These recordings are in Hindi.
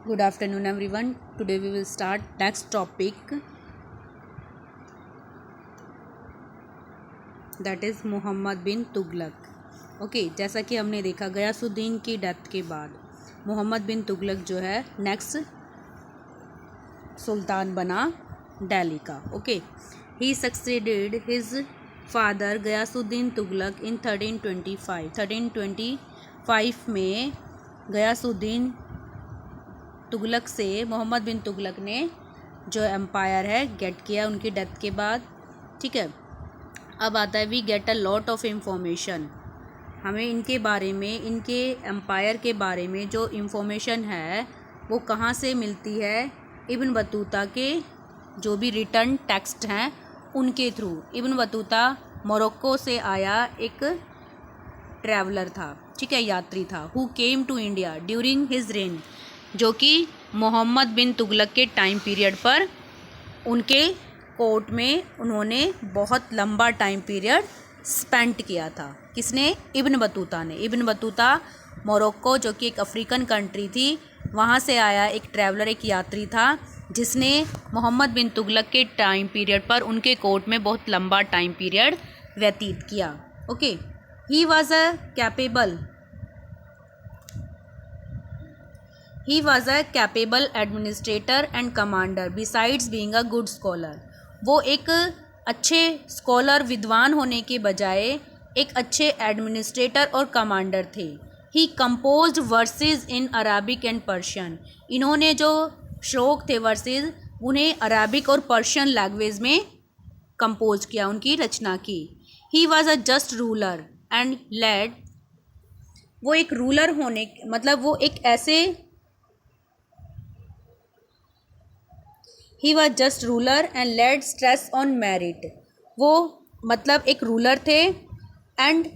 Good afternoon, everyone. Today we will start next topic, that is Mohammad bin Tughlaq. Okay, जैसा कि हमने देखा गयासुद्दीन की डेथ के बाद मोहम्मद बिन तुगलक जो है नेक्स्ट सुल्तान बना दिल्ली का. Okay, he succeeded his father Ghiyasuddin Tughlaq in 1325 में गयासुद्दीन तुगलक से मोहम्मद बिन तुगलक ने जो एम्पायर है गेट किया उनकी डेथ के बाद. ठीक है, अब आता है we get a lot of information. हमें इनके बारे में, इनके एम्पायर के बारे में जो इंफॉर्मेशन है वो कहाँ से मिलती है? इब्न बतूता के जो भी रिटर्न टेक्स्ट हैं उनके थ्रू. इब्न बतूता मोरक्को से आया एक ट्रैवलर था, ठीक है, यात्री था, who came to India during his reign, जो कि मोहम्मद बिन तुगलक के टाइम पीरियड पर उनके कोर्ट में उन्होंने बहुत लंबा टाइम पीरियड स्पेंड किया था. किसने? इब्न बतूता ने. इब्न बतूता मोरक्को, जो कि एक अफ्रीकन कंट्री थी, वहाँ से आया एक ट्रैवलर, एक यात्री था जिसने मोहम्मद बिन तुगलक के टाइम पीरियड पर उनके कोर्ट में बहुत लंबा टाइम पीरियड व्यतीत किया. Okay, he was a capable administrator and commander besides being a good scholar. वो एक अच्छे स्कॉलर, विद्वान होने के बजाय एक अच्छे एडमिनिस्ट्रेटर और कमांडर थे. He composed verses in Arabic and Persian. इन्होंने जो श्लोक थे, वर्सेस, उन्हें अराबिक और पर्शियन लैंग्वेज में कंपोज किया, उनकी रचना की. He was a just ruler and laid. वो एक रूलर होने, मतलब वो एक ऐसे, he was just ruler and laid stress on merit. वो मतलब एक रूलर थे एंड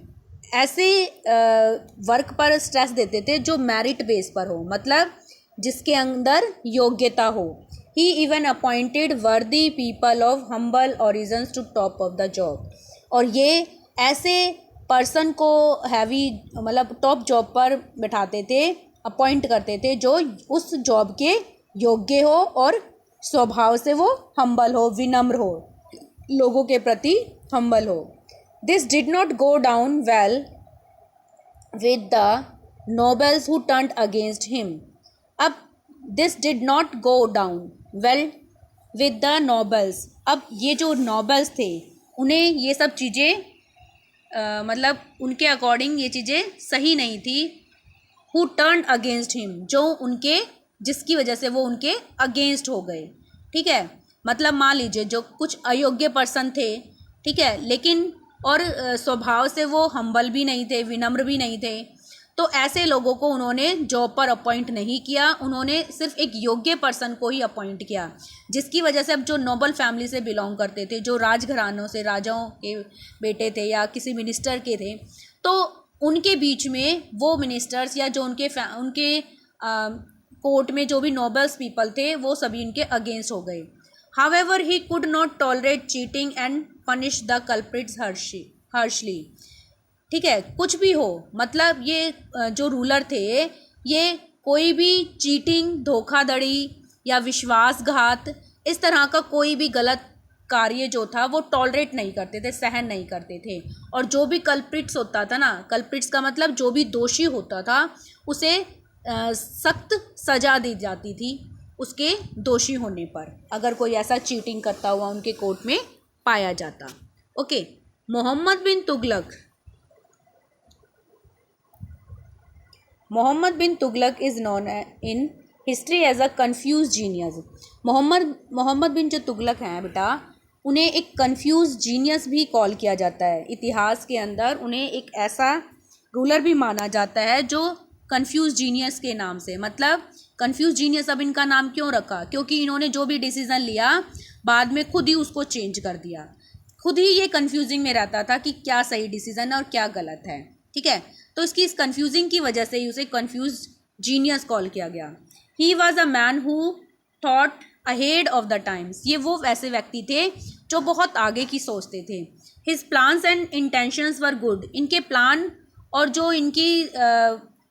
ऐसे वर्क पर स्ट्रेस देते थे जो मेरिट बेस पर हो, मतलब जिसके अंदर योग्यता हो. He even appointed worthy people of humble origins to top of the job. और ये ऐसे पर्सन को हैवी, मतलब टॉप जॉब पर बैठाते थे, अपॉइंट करते थे जो उस जॉब के योग्य हो और स्वभाव से वो हम्बल हो, विनम्र हो, लोगों के प्रति हम्बल हो. This did not go down well with the nobles who turned against him. अब this did not go down well with the nobles. अब ये जो नोबल्स थे उन्हें ये सब चीज़ें मतलब उनके अकॉर्डिंग ये चीज़ें सही नहीं थी. हु टर्न्ड अगेंस्ट हिम, जो उनके, जिसकी वजह से वो उनके अगेंस्ट हो गए. ठीक है, मतलब मान लीजिए जो कुछ अयोग्य पर्सन थे, ठीक है, लेकिन और स्वभाव से वो हम्बल भी नहीं थे, विनम्र भी नहीं थे, तो ऐसे लोगों को उन्होंने जॉब पर अपॉइंट नहीं किया. उन्होंने सिर्फ एक योग्य पर्सन को ही अपॉइंट किया, जिसकी वजह से अब जो नोबल फैमिली से बिलोंग करते थे, जो राजघरानों से, राजाओं के बेटे थे या किसी मिनिस्टर के थे, तो उनके बीच में वो मिनिस्टर्स या जो उनके कोर्ट में जो भी नोबल्स पीपल थे वो सभी इनके अगेंस्ट हो गए. However he could not tolerate cheating and punish the culprits harshly. ठीक है, कुछ भी हो, मतलब ये जो रूलर थे ये कोई भी चीटिंग, धोखाधड़ी या विश्वासघात, इस तरह का कोई भी गलत कार्य जो था वो टॉलरेट नहीं करते थे, सहन नहीं करते थे. और जो भी कल्प्रिट्स होता था ना, कल्प्रिट्स का मतलब जो भी दोषी होता था उसे सख्त सज़ा दी जाती थी उसके दोषी होने पर, अगर कोई ऐसा चीटिंग करता हुआ उनके कोर्ट में पाया जाता. Okay, Mohammad bin Tughlaq is known in history as a confused genius. Mohammad bin जो तुगलक हैं बेटा, उन्हें एक कन्फ्यूज जीनियस भी कॉल किया जाता है. इतिहास के अंदर उन्हें एक ऐसा रूलर भी माना जाता है जो कन्फ्यूज जीनियस के नाम से, मतलब कन्फ्यूज जीनियस अब इनका नाम क्यों रखा? क्योंकि इन्होंने जो भी डिसीज़न लिया बाद में खुद ही उसको चेंज कर दिया. खुद ही ये कन्फ्यूजिंग में रहता था कि क्या सही डिसीज़न है और क्या गलत है. ठीक है, तो इसकी इस कन्फ्यूजिंग की वजह से ही उसे कन्फ्यूज जीनियस कॉल किया गया. ही was a man who thought ahead of the times. ये वो वैसे व्यक्ति थे जो बहुत आगे की सोचते थे. His plans and intentions were good. इनके प्लान और जो इनकी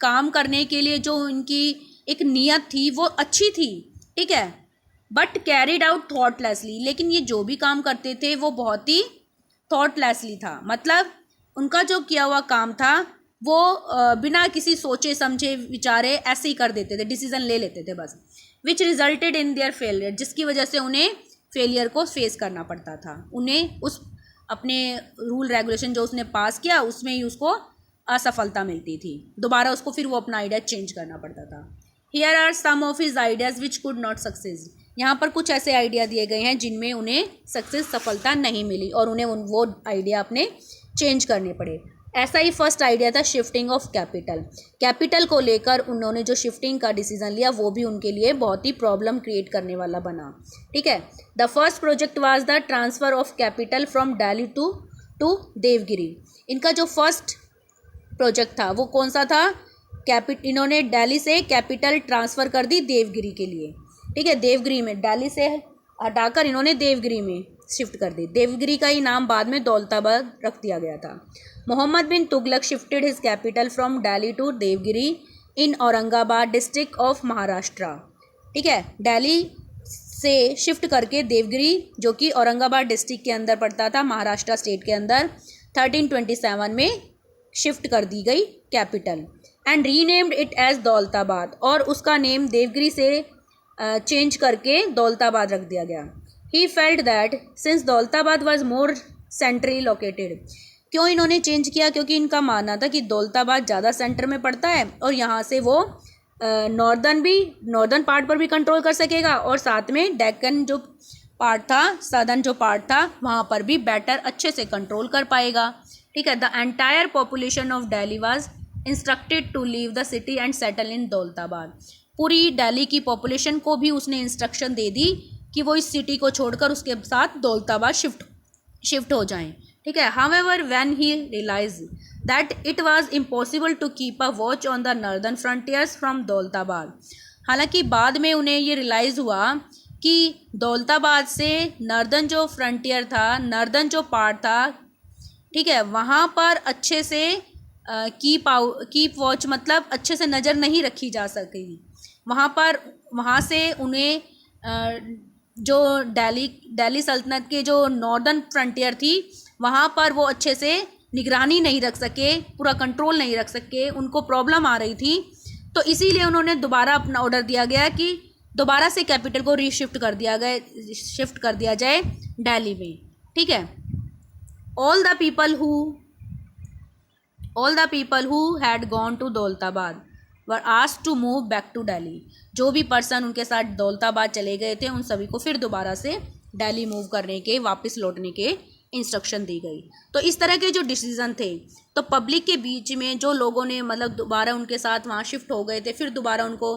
काम करने के लिए जो इनकी एक नियत थी वो अच्छी थी, ठीक है, बट कैरिड आउट थॉटलेसली, लेकिन ये जो भी काम करते थे वो बहुत ही थॉटलेसली था, मतलब उनका जो किया हुआ काम था वो बिना किसी सोचे समझे विचारे ऐसे ही कर देते थे, डिसीजन ले लेते थे बस, विच रिजल्टेड इन देयर फेलियर, जिसकी वजह से उन्हें फेलियर को फेस करना पड़ता था, उन्हें उस अपने रूल रेगुलेशन जो उसने पास किया उसमें ही उसको असफलता मिलती थी, दोबारा उसको फिर वो अपना आइडिया चेंज करना पड़ता था। Here are some of his ideas which could not success, यहाँ पर कुछ ऐसे आइडिया दिए गए हैं जिनमें उन्हें सफलता नहीं मिली और उन्हें वो आइडिया अपने चेंज करने पड़े। ऐसा ही फर्स्ट आइडिया था शिफ्टिंग ऑफ कैपिटल को लेकर उन्होंने जो शिफ्टिंग का डिसीजन लिया वो भी उनके लिए बहुत ही प्रॉब्लम क्रिएट करने वाला बना, ठीक है। The first project was the transfer of capital from Delhi to Devagiri. इनका जो फर्स्ट प्रोजेक्ट था वो कौन सा था, इन्होंने दिल्ली से कैपिटल ट्रांसफ़र कर दी देवगिरी के लिए, ठीक है, देवगिरी में, दिल्ली से हटाकर इन्होंने देवगिरी में शिफ्ट कर दी। देवगिरी का ही नाम बाद में दौलताबाद रख दिया गया था। Mohammad bin Tughlaq shifted his capital from Delhi to Devagiri in Aurangabad district of Maharashtra, ठीक है, दिल्ली से शिफ्ट करके देवगिरी जो कि औरंगाबाद डिस्ट्रिक्ट के अंदर पड़ता था, महाराष्ट्र स्टेट के अंदर, 1327 में शिफ्ट कर दी गई capital, and renamed it as Daulatabad, और उसका नेम देवगिरी से चेंज करके दौलताबाद रख दिया गया। He felt that since Daulatabad was more centrally located, क्यों इन्होंने चेंज किया, क्योंकि इनका मानना था कि दौलताबाद ज़्यादा सेंटर में पड़ता है और यहाँ से वो नॉर्दर्न पार्ट पर भी कंट्रोल कर सकेगा और साथ में डेक्कन जो पार्ट था, सदर्न जो पार्ट था वहाँ पर भी बेटर अच्छे से कंट्रोल कर पाएगा, ठीक है। The entire population of Delhi was instructed to leave the city and settle in Daulatabad, पूरी दिल्ली की पॉपुलेशन को भी उसने इंस्ट्रक्शन दे दी कि वो इस सिटी को छोड़कर उसके साथ दौलताबाद शिफ्ट हो जाएं, ठीक है। However when he realise that it was impossible to keep a watch on the northern frontiers from Daulatabad, हालांकि बाद में उन्हें ये रियलाइज़ हुआ कि दौलताबाद से नॉर्दर्न जो फ्रंटियर था, नॉर्दर्न जो पार्ट था, ठीक है, वहाँ पर अच्छे से कीप वॉच मतलब अच्छे से नज़र नहीं रखी जा सकेगी, वहाँ से उन्हें जो दिल्ली सल्तनत के जो नॉर्दर्न फ्रंटियर थी वहाँ पर वो अच्छे से निगरानी नहीं रख सके, पूरा कंट्रोल नहीं रख सके, उनको प्रॉब्लम आ रही थी, तो इसीलिए उन्होंने दोबारा अपना ऑर्डर दिया गया कि दोबारा से कैपिटल को शिफ्ट कर दिया जाए दिल्ली में, ठीक है। All the people who had gone to Daulatabad were asked to move back to Delhi, जो भी पर्सन उनके साथ दौलताबाद चले गए थे उन सभी को फिर दोबारा से दिल्ली मूव करने के, वापस लौटने के इंस्ट्रक्शन दी गई। तो इस तरह के जो डिसीज़न थे तो पब्लिक के बीच में जो लोगों ने मतलब दोबारा उनके साथ वहाँ शिफ्ट हो गए थे, फिर दोबारा उनको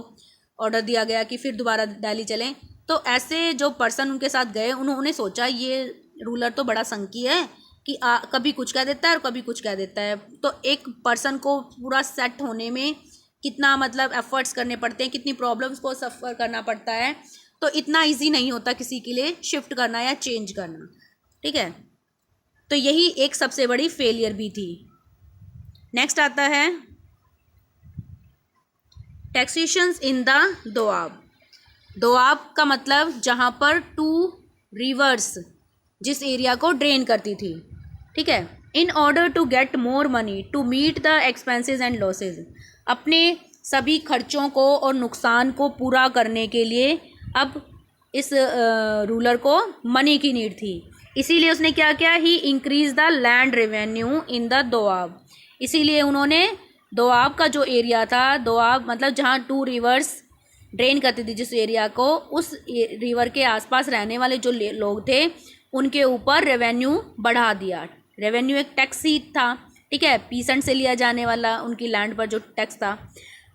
ऑर्डर दिया गया कि फिर दोबारा दिल्ली चलें, तो ऐसे जो पर्सन उनके साथ गए उन्होंने सोचा ये रूलर तो बड़ा संकी है कि कभी कुछ कह देता है और कभी कुछ कह देता है, तो एक पर्सन को पूरा सेट होने में कितना मतलब एफर्ट्स करने पड़ते हैं, कितनी प्रॉब्लम्स को सफ़र करना पड़ता है, तो इतना इजी नहीं होता किसी के लिए शिफ्ट करना या चेंज करना, ठीक है। तो यही एक सबसे बड़ी फेलियर भी थी। नेक्स्ट आता है taxations in the Doab. Doab का मतलब जहाँ पर 2 रिवर्स जिस एरिया को ड्रेन करती थी, ठीक है। In order to get more money to meet the expenses and losses, अपने सभी खर्चों को और नुकसान को पूरा करने के लिए अब इस रूलर को मनी की नीड थी, इसीलिए उसने क्या किया, he increase the land revenue in the Doab, इसीलिए उन्होंने दोआब का जो एरिया था, दोआब मतलब जहाँ 2 रिवर्स ड्रेन करती थी जिस एरिया को, उस रिवर के आसपास रहने वाले जो लोग थे उनके ऊपर रेवेन्यू बढ़ा दिया। रेवेन्यू एक टैक्स ही था, ठीक है, पीसेंट से लिया जाने वाला उनकी लैंड पर जो टैक्स था,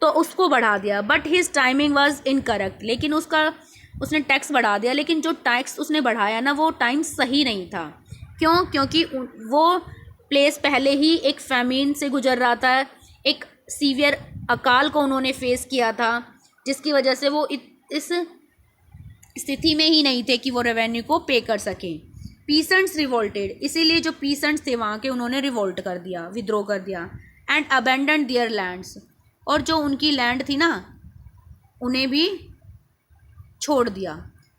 तो उसको बढ़ा दिया। But his timing was incorrect, लेकिन उसने टैक्स बढ़ा दिया, लेकिन जो टैक्स उसने बढ़ाया ना वो टाइम सही नहीं था। क्यों? क्योंकि वो प्लेस पहले ही एक फैमिन से गुजर रहा था, एक सीवियर अकाल को उन्होंने फेस किया था, जिसकी वजह से वो इस स्थिति में ही नहीं थे कि वो रेवेन्यू को पे कर सकें। पीसेंट्स रिवोल्टेड, इसीलिए जो पीसेंट्स थे वहाँ के उन्होंने रिवोल्ट कर दिया, विद्रोह कर दिया। एंड अबेंडन देयर लैंड्स, और जो उनकी लैंड थी ना उन्हें भी छोड़ दिया।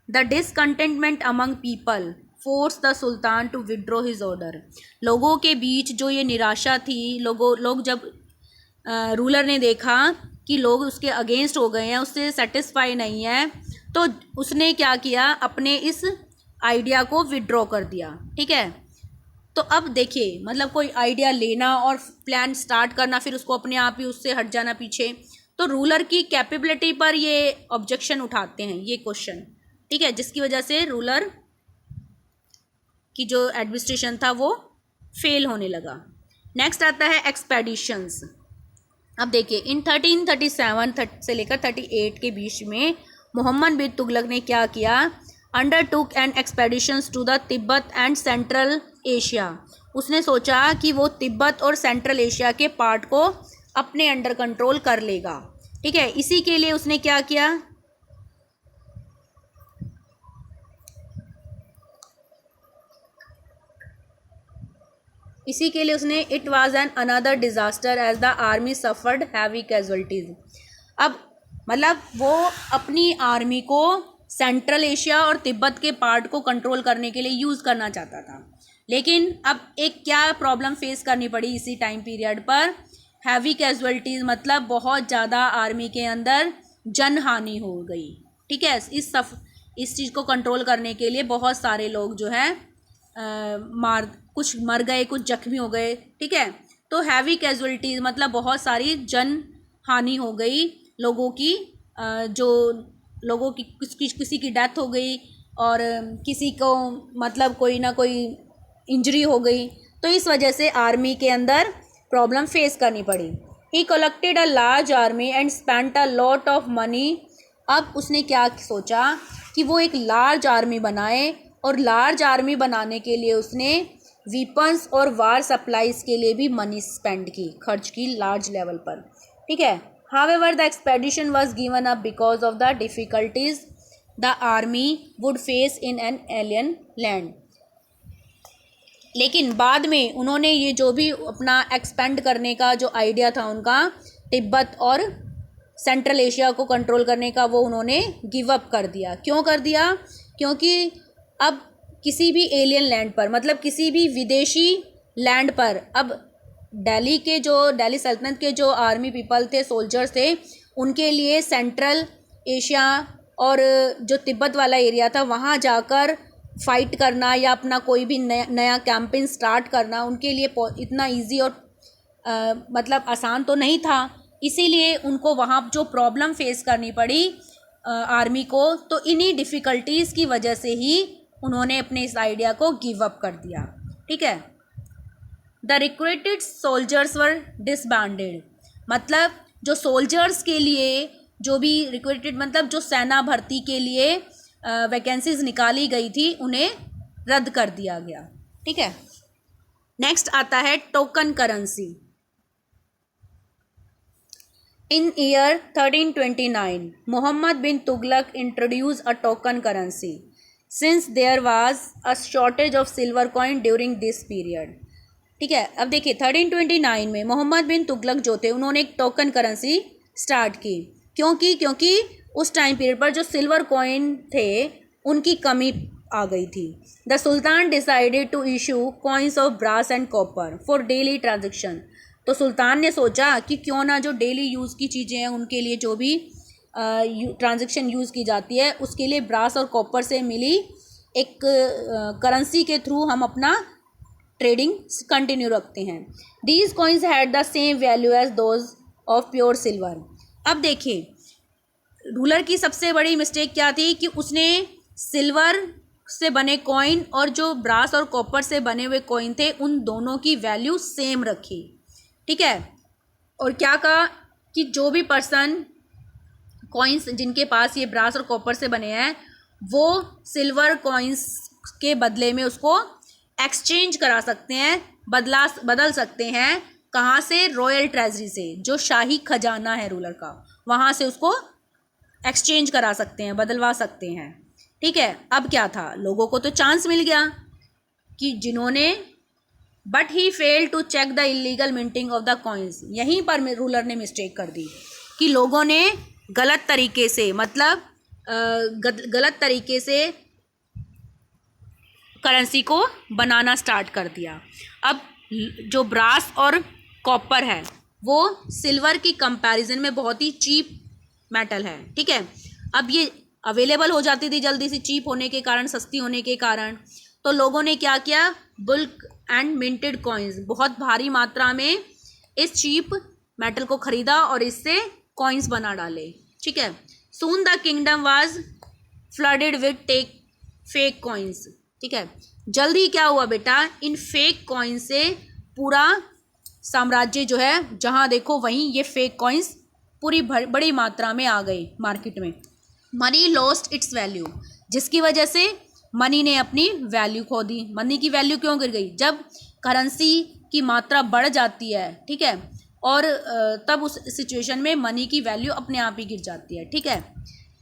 The discontentment among people force the sultan to withdraw his order. लोगों के बीच जो ये निराशा थी, लोग जब रूलर ने देखा कि लोग उसके अगेंस्ट हो गए हैं, उससे सेटिस्फाई नहीं है, तो उसने क्या किया, अपने इस आइडिया को विड्रॉ कर दिया। ठीक है, तो अब देखिए मतलब कोई आइडिया लेना और प्लान स्टार्ट करना, फिर उसको अपने आप ही उससे हट जाना पीछे, तो रूलर की कैपेबिलिटी पर ये ऑब्जेक्शन उठाते हैं, ये क्वेश्चन। ठीक है, जिसकी वजह से रूलर की जो एडमिनिस्ट्रेशन था वो फेल होने लगा। नेक्स्ट आता है एक्सपेडिशंस। अब देखिए इन 1337 से लेकर 38 के बीच में मोहम्मद बिन तुगलक ने क्या किया, undertook an expeditions to the Tibet and Central Asia. उसने सोचा कि वो तिब्बत और सेंट्रल एशिया के पार्ट को अपने अंडर कंट्रोल कर लेगा। ठीक है, इसी के लिए उसने क्या किया, इसी के लिए उसने it was an another disaster as the army suffered heavy casualties. अब मतलब वो अपनी आर्मी को सेंट्रल एशिया और तिब्बत के पार्ट को कंट्रोल करने के लिए यूज़ करना चाहता था, लेकिन अब एक क्या प्रॉब्लम फेस करनी पड़ी इसी टाइम पीरियड पर, हैवी कैजुअल्टीज, मतलब बहुत ज़्यादा आर्मी के अंदर जनहानि हो गई। ठीक है, इस चीज़ को कंट्रोल करने के लिए बहुत सारे लोग जो है कुछ मर गए, कुछ जख्मी हो गए। ठीक है, तो हैवी कैजुअल्टीज मतलब बहुत सारी जन हानि हो गई, लोगों की जो लोगों की किसी की डेथ हो गई और किसी को मतलब कोई ना कोई इंजरी हो गई, तो इस वजह से आर्मी के अंदर प्रॉब्लम फेस करनी पड़ी। ही collected a large army and spent a lot of money. अब उसने क्या सोचा कि वो एक लार्ज आर्मी बनाए, और लार्ज आर्मी बनाने के लिए उसने वीपन्स और वार सप्लाईज के लिए भी मनी स्पेंड की, खर्च की लार्ज लेवल पर। ठीक है, however the expedition was given up because of the difficulties the army would face in an alien land. लेकिन बाद में उन्होंने ये जो भी अपना एक्सपेंड करने का जो आइडिया था उनका, तिब्बत और सेंट्रल एशिया को कंट्रोल करने का, वो उन्होंने गिव अप कर दिया। क्यों कर दिया, क्योंकि अब किसी भी एलियन लैंड पर, मतलब किसी भी विदेशी लैंड पर, अब दिल्ली सल्तनत के जो आर्मी पीपल थे, सोल्जर्स थे, उनके लिए सेंट्रल एशिया और जो तिब्बत वाला एरिया था वहाँ जाकर फाइट करना या अपना कोई भी नया कैंपेन स्टार्ट करना उनके लिए इतना इजी और मतलब आसान तो नहीं था। इसीलिए उनको वहाँ जो प्रॉब्लम फेस करनी पड़ी आर्मी को, तो इन्हीं डिफ़िकल्टीज़ की वजह से ही उन्होंने अपने इस आइडिया को गिव अप कर दिया। ठीक है, the recruited soldiers were disbanded. मतलब जो सोल्जर्स के लिए जो भी रिक्रूटेड मतलब जो सेना भर्ती के लिए वैकेंसीज निकाली गई थी उन्हें रद्द कर दिया गया। ठीक है, नेक्स्ट आता है token currency. In year 1329, Muhammad bin Tughlaq introduced a token currency since there was a shortage of silver coin during this period. ठीक है, अब देखिए 1329 में मोहम्मद बिन तुगलक जो थे उन्होंने एक टोकन करेंसी स्टार्ट की। क्योंकि उस टाइम पीरियड पर जो सिल्वर कॉइन थे उनकी कमी आ गई थी। The sultan decided to issue coins of brass and copper for daily transaction. तो सुल्तान ने सोचा कि क्यों ना जो डेली यूज़ की चीज़ें हैं उनके लिए जो भी ट्रांजैक्शन यूज़ की जाती है उसके लिए ब्रास और कॉपर से मिली एक करेंसी के थ्रू हम अपना ट्रेडिंग कंटिन्यू रखते हैं। These coins had the same value as those of pure silver. अब देखिए रूलर की सबसे बड़ी मिस्टेक क्या थी कि उसने सिल्वर से बने कॉइन और जो ब्रास और कॉपर से बने हुए कॉइन थे उन दोनों की वैल्यू सेम रखी। ठीक है, और क्या कहा कि जो भी पर्सन कॉइन्स जिनके पास ये ब्रास और कॉपर से बने हैं वो सिल्वर कॉइन्स के बदले में उसको एक्सचेंज करा सकते हैं, बदल सकते हैं। कहाँ से? रॉयल ट्रेजरी से, जो शाही खजाना है रूलर का, वहाँ से उसको एक्सचेंज करा सकते हैं, बदलवा सकते हैं। ठीक है, अब क्या था, लोगों को तो चांस मिल गया कि जिन्होंने but he fail to check the illegal minting of the coins. यहीं पर रूलर ने मिस्टेक कर दी कि लोगों ने गलत तरीके से, मतलब गलत तरीके से करेंसी को बनाना स्टार्ट कर दिया। अब जो ब्रास और कॉपर है वो सिल्वर की कंपैरिजन में बहुत ही चीप मेटल है, ठीक है। अब ये अवेलेबल हो जाती थी जल्दी से, चीप होने के कारण, सस्ती होने के कारण, तो लोगों ने क्या किया, बुल्क एंड मिंटेड कॉइन्स, बहुत भारी मात्रा में इस चीप मेटल को खरीदा और इससे कॉइन्स बना डाले, ठीक है। Soon the kingdom was flooded with fake coins, ठीक है। जल्दी क्या हुआ बेटा, इन फेक कॉइन से पूरा साम्राज्य जो है, जहाँ देखो वहीं ये फेक कॉइन्स पूरी बड़ी मात्रा में आ गई मार्केट में। मनी लॉस्ट इट्स वैल्यू, जिसकी वजह से मनी ने अपनी वैल्यू खो दी। मनी की वैल्यू क्यों गिर गई, जब करेंसी की मात्रा बढ़ जाती है, ठीक है, और तब उस सिचुएशन में मनी की वैल्यू अपने आप ही गिर जाती है, ठीक है।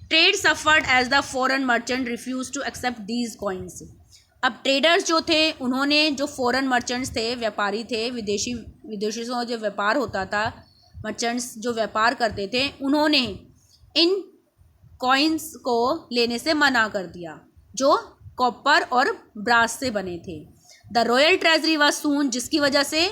Trade suffered as the foreign merchant refuse to accept these coins. अब ट्रेडर्स जो थे, उन्होंने, जो फॉरेन मर्चेंट्स थे, व्यापारी थे, विदेशी से जो व्यापार होता था, मर्चेंट्स जो व्यापार करते थे, उन्होंने इन कॉइन्स को लेने से मना कर दिया जो कॉपर और ब्रास से बने थे। द रॉयल ट्रेजरी वाज सून, जिसकी वजह से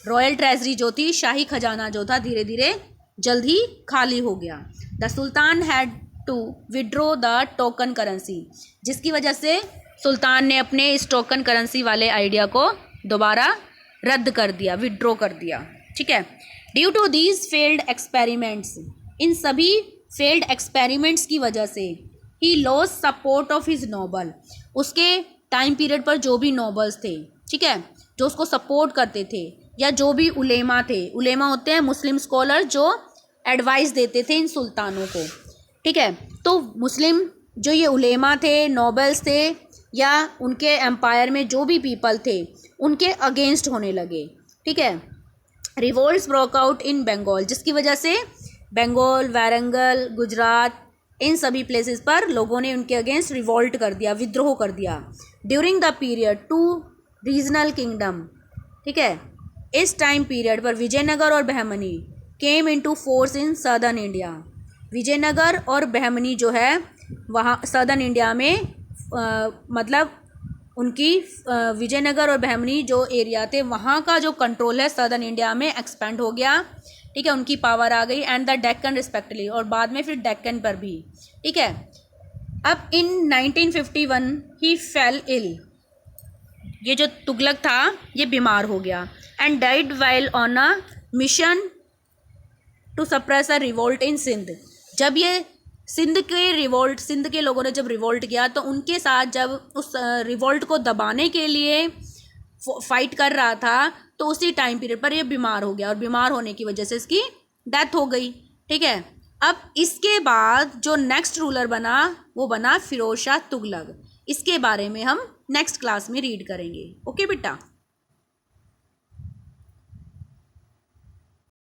रॉयल ट्रेजरी जो थी, शाही खजाना जो था, धीरे धीरे जल्द ही खाली हो गया। The sultan had to withdraw the token currency, जिसकी वजह से सुल्तान ने अपने इस टोकन करेंसी वाले आइडिया को दोबारा रद्द कर दिया, विड्रॉ कर दिया, ठीक है। Due to these failed experiments, इन सभी फेल्ड एक्सपेरिमेंट्स की वजह से he loss support of his noble, उसके टाइम पीरियड पर जो भी नोबल्स थे, ठीक है, जो उसको सपोर्ट करते थे, या जो भी उलेमा थे, उलेमा होते हैं मुस्लिम स्कॉलर जो एडवाइस देते थे इन सुल्तानों को, ठीक है। तो मुस्लिम जो ये उलेमा थे, नोबल्स थे, या उनके एम्पायर में जो भी पीपल थे, उनके अगेंस्ट होने लगे, ठीक है। Revolts broke out in Bengal, जिसकी वजह से बंगाल, वारंगल, गुजरात, इन सभी प्लेसेस पर लोगों ने उनके अगेंस्ट रिवोल्ट कर दिया, विद्रोह कर दिया। During the period to regional kingdom, ठीक है, इस टाइम पीरियड पर विजयनगर और Bahmani came into force in southern India. Vijayanagar और बहमनी जो है वहाँ सदर्न इंडिया में मतलब उनकी विजयनगर और बहमनी जो एरिया थे, वहाँ का जो कंट्रोल है सदर्न इंडिया में एक्सपेंड हो गया, ठीक है, उनकी पावर आ गई। एंड द डेक्कन रिस्पेक्टिवली, और बाद में फिर डेक्कन पर भी, ठीक है। अब इन 1951 ही फेल इल, ये जो तुगलक था ये बीमार हो गया, and died while on a mission to suppress a revolt in Sindh. जब ये सिंध के लोगों ने जब रिवोल्ट किया, तो उनके साथ जब उस रिवोल्ट को दबाने के लिए फाइट कर रहा था, तो उसी टाइम पीरियड पर ये बीमार हो गया, और बीमार होने की वजह से इसकी डेथ हो गई, ठीक है। अब इसके बाद जो नेक्स्ट रूलर बना वो बना फिरोज शाह तुगलक। इसके बारे में हम नेक्स्ट क्लास में रीड करेंगे। ओके बेटा।